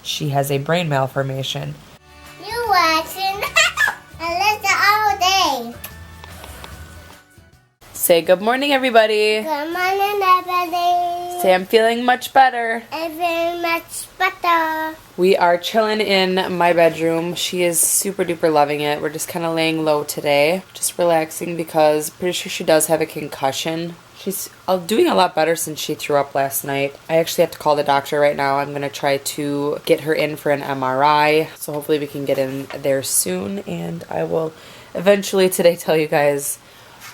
she has a brain malformation. You watching Alyssa all day. Say good morning, everybody. Good morning, everybody. Say I'm feeling much better. I'm feeling much better. We are chilling in my bedroom. She is super duper loving it. We're just kind of laying low today, just relaxing because pretty sure she does have a concussion. She's doing a lot better since she threw up last night. I actually have to call the doctor right now. I'm going to try to get her in for an MRI. So hopefully we can get in there soon. And I will eventually today tell you guys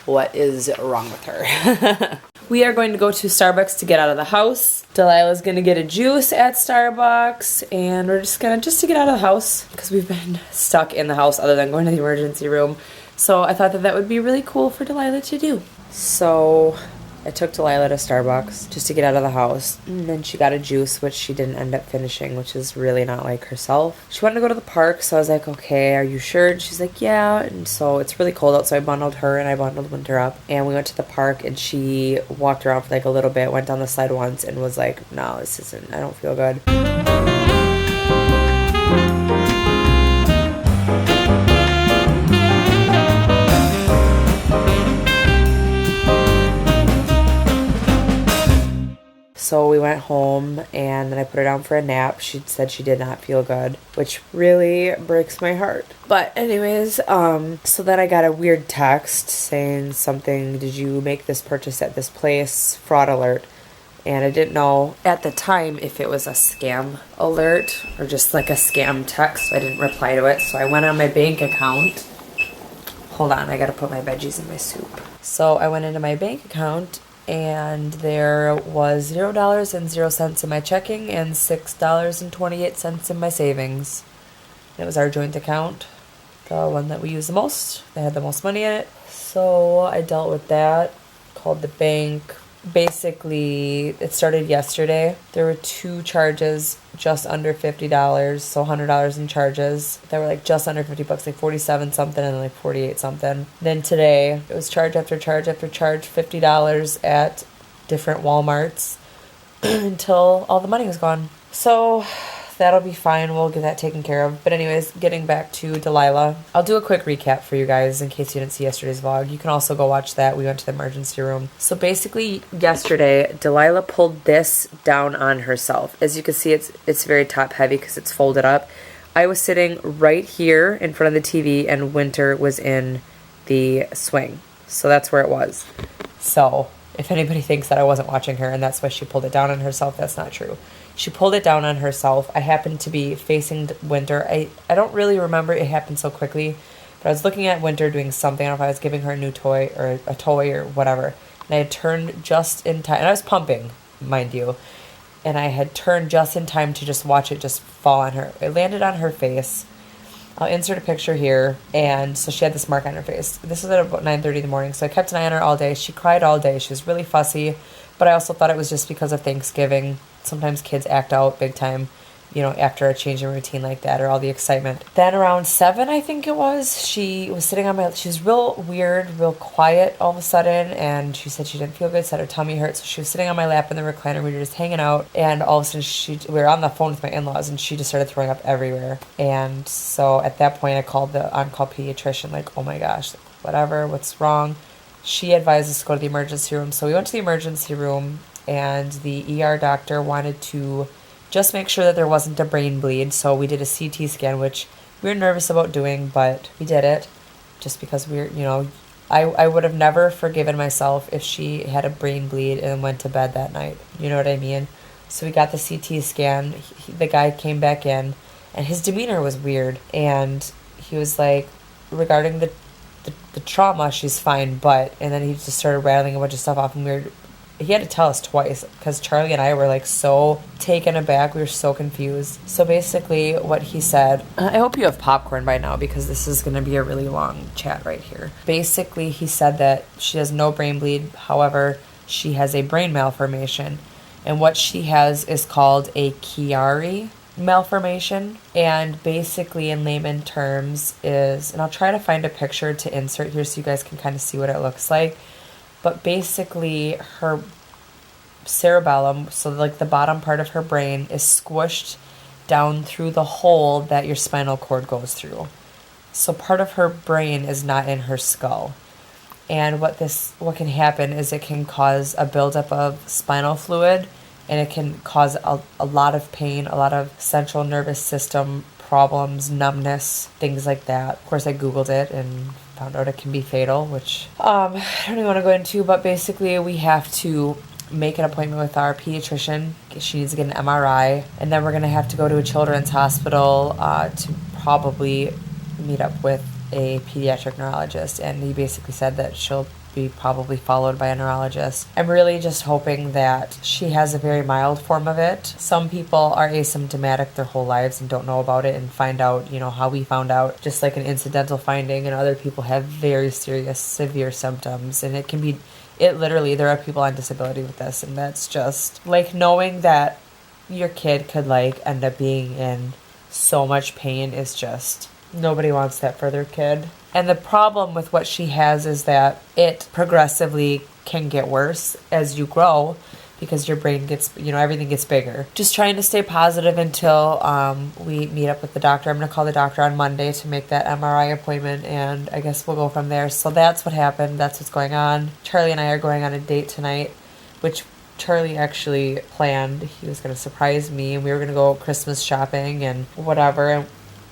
what is wrong with her. We are going to go to Starbucks to get out of the house. Delilah's going to get a juice at Starbucks. And we're just going to get out of the house because we've been stuck in the house other than going to the emergency room. So I thought that that would be really cool for Delilah to do. So I took Delilah to Starbucks just to get out of the house, and then she got a juice, which she didn't end up finishing, which is really not like herself. She wanted to go to the park, so I was like, okay, are you sure? And she's like, yeah. And so it's really cold out, so I bundled her and I bundled Winter up, and we went to the park, and she walked around for like a little bit, went down the slide once, and was like, no, this isn't, I don't feel good. So we went home and then I put her down for a nap. She said she did not feel good, which really breaks my heart. But anyways, so then I got a weird text saying something, did you make this purchase at this place? Fraud alert. And I didn't know at the time if it was a scam alert or just like a scam text. So I didn't reply to it. So I went on my bank account. Hold on, I gotta put my veggies in my soup. So I went into my bank account and there was $0.00 in my checking and $6.28 in my savings. It was our joint account, the one that we use the most. They had the most money in it. So I dealt with that, called the bank. Basically, it started yesterday. There were two charges just under $50, so $100 in charges. They were like just under $50, like 47 something and then like 48 something. Then today, it was charge after charge after charge, $50 at different Walmarts until all the money was gone. So that'll be fine. We'll get that taken care of. But anyways, getting back to Delilah. I'll do a quick recap for you guys in case you didn't see yesterday's vlog. You can also go watch that. We went to the emergency room. So basically yesterday, Delilah pulled this down on herself. As you can see, it's very top heavy because it's folded up. I was sitting right here in front of the TV and Winter was in the swing. So that's where it was. So if anybody thinks that I wasn't watching her and that's why she pulled it down on herself, that's not true. She pulled it down on herself. I happened to be facing Winter. I don't really remember it happened so quickly, but I was looking at Winter doing something. I don't know if I was giving her a new toy or a toy or whatever. And I had turned just in time. And I was pumping, mind you. And I had turned just in time to just watch it just fall on her. It landed on her face. I'll insert a picture here. And so she had this mark on her face. This was at about 9:30 in the morning. So I kept an eye on her all day. She cried all day. She was really fussy. But I also thought it was just because of Thanksgiving. Sometimes kids act out big time, you know, after a change in routine like that or all the excitement. Then around 7, I think it was, she was sitting on my, she was real weird, real quiet all of a sudden. And she said she didn't feel good, said her tummy hurt. So she was sitting on my lap in the recliner. We were just hanging out. And all of a sudden we were on the phone with my in-laws and she just started throwing up everywhere. And so at that point I called the on-call pediatrician like, oh my gosh, whatever, what's wrong? She advised us to go to the emergency room. So we went to the emergency room and the ER doctor wanted to just make sure that there wasn't a brain bleed. So we did a CT scan, which we were nervous about doing, but we did it just because I would have never forgiven myself if she had a brain bleed and went to bed that night. You know what I mean? So we got the CT scan. The guy came back in and his demeanor was weird. And he was like, regarding the trauma, she's fine, but, and then he just started rattling a bunch of stuff off and he had to tell us twice because Charlie and I were like so taken aback. We were so confused. So basically what he said, I hope you have popcorn by now because this is going to be a really long chat right here. Basically he said that she has no brain bleed. However, she has a brain malformation. And what she has is called a Chiari Malformation. And basically in layman terms is, and I'll try to find a picture to insert here so you guys can kind of see what it looks like. But basically her cerebellum, so like the bottom part of her brain, is squished down through the hole that your spinal cord goes through. So part of her brain is not in her skull. And what can happen is it can cause a buildup of spinal fluid, and it can cause a lot of pain, a lot of central nervous system problems, numbness, things like that. Of course, I Googled it and found out it can be fatal, which I don't even want to go into, but basically we have to make an appointment with our pediatrician. She needs to get an MRI, and then we're going to have to go to a children's hospital to probably meet up with a pediatric neurologist, and he basically said that she'll be probably followed by a neurologist. I'm really just hoping that she has a very mild form of it. Some people are asymptomatic their whole lives and don't know about it and find out, you know, how we found out, just like an incidental finding, and other people have very serious, severe symptoms, and it literally, there are people on disability with this, and that's just, like, knowing that your kid could, like, end up being in so much pain is just, nobody wants that for their kid. And the problem with what she has is that it progressively can get worse as you grow, because your brain gets, you know, everything gets bigger. Just trying to stay positive until we meet up with the doctor. I'm going to call the doctor on Monday to make that MRI appointment, and I guess we'll go from there. So that's what happened. That's what's going on. Charlie and I are going on a date tonight, which Charlie actually planned. He was going to surprise me, and we were going to go Christmas shopping and whatever. And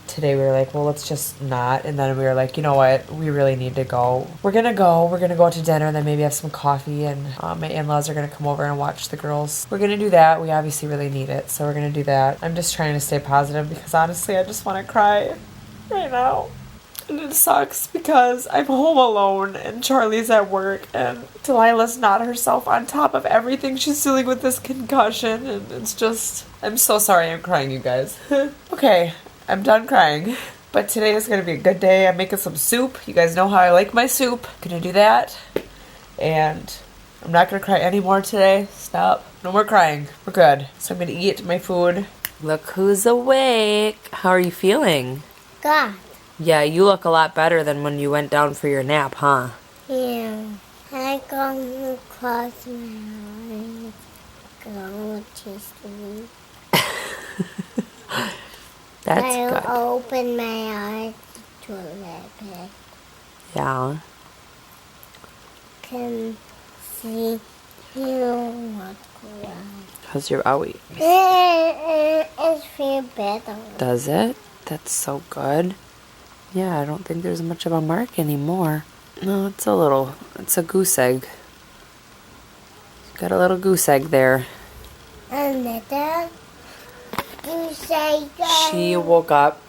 today we were like, well, let's just not. And then we were like, you know what? We really need to go. We're going to go to dinner and then maybe have some coffee. And my in-laws are going to come over and watch the girls. We're going to do that. We obviously really need it. So we're going to do that. I'm just trying to stay positive because honestly, I just want to cry right now. And it sucks because I'm home alone and Charlie's at work and Delilah's not herself on top of everything she's dealing with this concussion. And it's just, I'm so sorry I'm crying, you guys. Okay. I'm done crying, but today is going to be a good day. I'm making some soup. You guys know how I like my soup. I'm going to do that, and I'm not going to cry anymore today. Stop. No more crying. We're good. So I'm going to eat my food. Look who's awake. How are you feeling? God. Yeah, you look a lot better than when you went down for your nap, huh? Yeah. I gonna close my eyes. Go to sleep. That's I'll good. open my eyes to a little bit. Yeah. Can see you what's going on. How's your owie? It feels better. Does it? That's so good. Yeah, I don't think there's much of a mark anymore. No, it's a goose egg. Got a little goose egg there. And then you say She woke up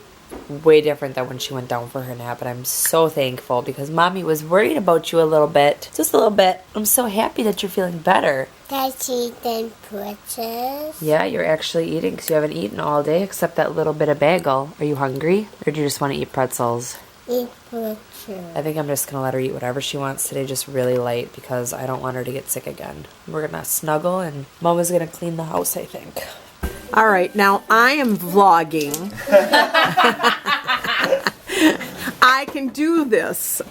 way different than when she went down for her nap, and I'm so thankful because Mommy was worried about you a little bit. Just a little bit. I'm so happy that you're feeling better. that she then pretzels. Yeah, you're actually eating because you haven't eaten all day except that little bit of bagel. Are you hungry? Or do you just want to eat pretzels? Eat pretzels. I think I'm just going to let her eat whatever she wants today, just really light, because I don't want her to get sick again. We're going to snuggle, and Mama's going to clean the house, I think. All right, now I am vlogging. I can do this.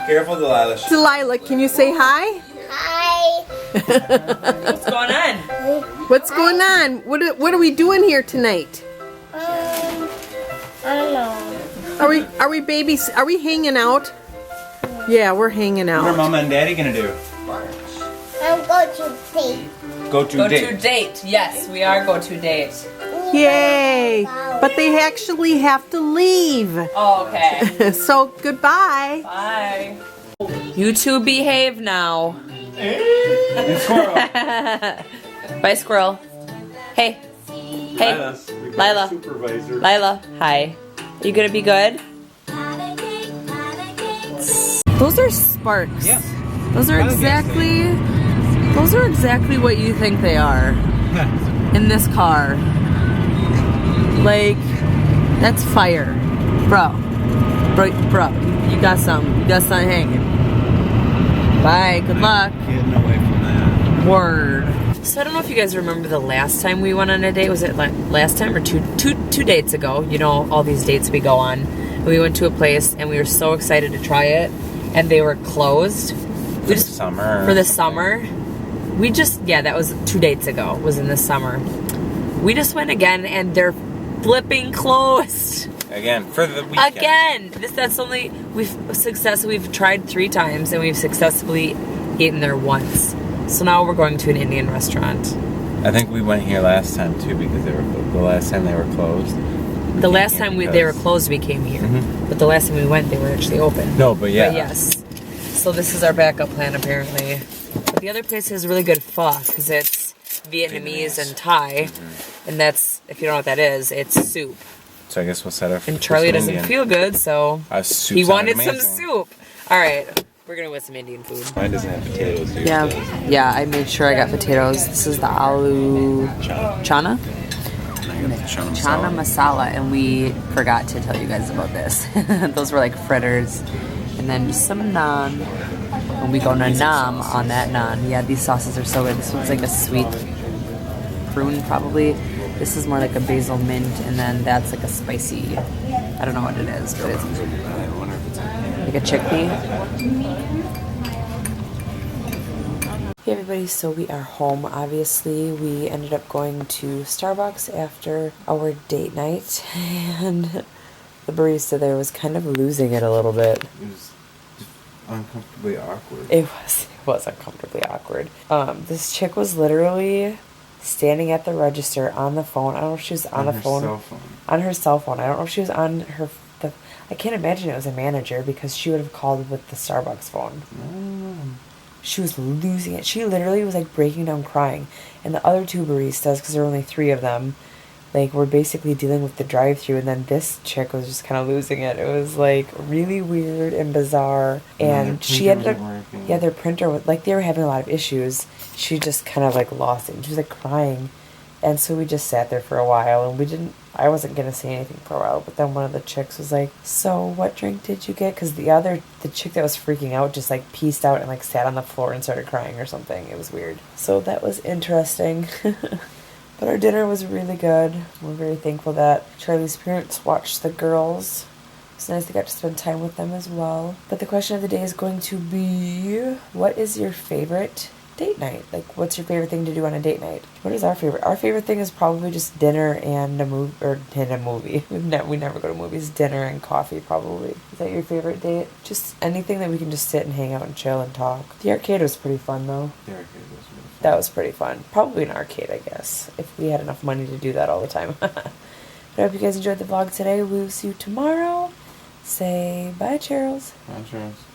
Careful, Delilah. Delilah, can you say hi? Hi. What's going on? What's going on? What are we doing here tonight? I don't know. Are we babies? Are we hanging out? Yeah, we're hanging What are out. Mama and Daddy gonna do? I'm going to date. Go to date. date. Yes, we are go to date. Yay! But they actually have to leave. Oh, okay. So goodbye. Bye. You two behave now. And Squirrel. Bye, squirrel. Hey. Hey. Lila. Supervisor. Lila. Hi. You gonna be good? Those are sparks. Yeah. Those are exactly what you think they are in this car. Like, that's fire. Bro, you got something hanging. Bye, good luck. Getting away from that. Word. So I don't know if you guys remember the last time we went on a date. Was it last time or two dates ago? You know, all these dates we go on. We went to a place and we were so excited to try it, and they were closed. For the summer. For the summer. That was 2 dates ago. Was in the summer. We just went again, and they're flipping closed. Again, for the weekend. Again! We've tried 3 times, and we've successfully eaten there once. So now we're going to an Indian restaurant. I think we went here last time too because the last time they were closed. The last time they were closed, we came here. But the last time we went, they were actually open. No, but yeah. But yes. So this is our backup plan, apparently. But the other place has really good pho, because it's Vietnamese and Thai. And that's, if you don't know what that is, it's soup. So I guess we'll set up for And Charlie doesn't Indian. feel good, so Soup he wanted sounded some amazing. soup. All right, we're gonna get some Indian food. Mine doesn't have potatoes. Yours Yeah, does. yeah. I made sure I got potatoes. This is the aloo chana. Chana masala, and we forgot to tell you guys about this. Those were like fritters, and then just some naan. And we go to naam on that naan. Yeah, these sauces are so good. This one's like a sweet prune, probably. This is more like a basil mint, and then that's like a spicy. I don't know what it is, but it's like a chickpea. Hey everybody, so we are home. Obviously, we ended up going to Starbucks after our date night, and the barista there was kind of losing it a little bit. It was uncomfortably awkward. It was uncomfortably awkward. This chick was literally standing at the register on the phone. I don't know if she was on the phone. Cell phone. On her cell phone. I don't know if she was on her. I can't imagine it was a manager because she would have called with the Starbucks phone. She was losing it. She literally was like breaking down crying. And the other 2 baristas, because there were only 3 of them, like were basically dealing with the drive-thru, and then this chick was just kind of losing it. It was like really weird and bizarre. And she ended up, yeah, their printer was like, they were having a lot of issues. She just kind of like lost it. She was like crying. And so we just sat there for a while, and I wasn't going to say anything for a while, but then one of the chicks was like, so what drink did you get? Because the chick that was freaking out just like pieced out and like sat on the floor and started crying or something. It was weird. So that was interesting. But our dinner was really good. We're very thankful that Charlie's parents watched the girls. It's nice they got to spend time with them as well. But the question of the day is going to be, what is your favorite date night? Like, what's your favorite thing to do on a date night? What is our favorite? Our favorite thing is probably just dinner and a movie, We never go to movies. Dinner and coffee, probably. Is that your favorite date? Just anything that we can just sit and hang out and chill and talk. The arcade was pretty fun, though. The arcade was really fun. That was pretty fun. Probably an arcade, I guess, if we had enough money to do that all the time. But I hope you guys enjoyed the vlog today. We'll see you tomorrow. Say bye, Charles. Bye, Charles.